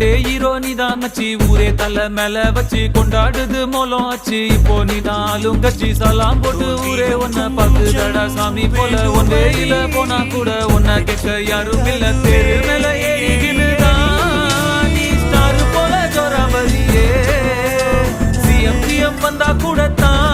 one day hero நீதான் மச்சி ஊரே தலை மேல வச்சு கொண்டாடுது மோலம் ஆச்சு இப்போ நீதான் ஆளுங்கட்சி சலாம் போட்டு ஊரே ஒன்ன பார்த்துடா சாமி போல ஒன்றே இல்ல போனா கூட ஒன்ன கேட்க யாரும் இல்ல தேரு மேல ஏறிக்கினுதான் நீ ஸ்டார் போல ஜோராபதியே சிஎம் வந்தா கூட தான்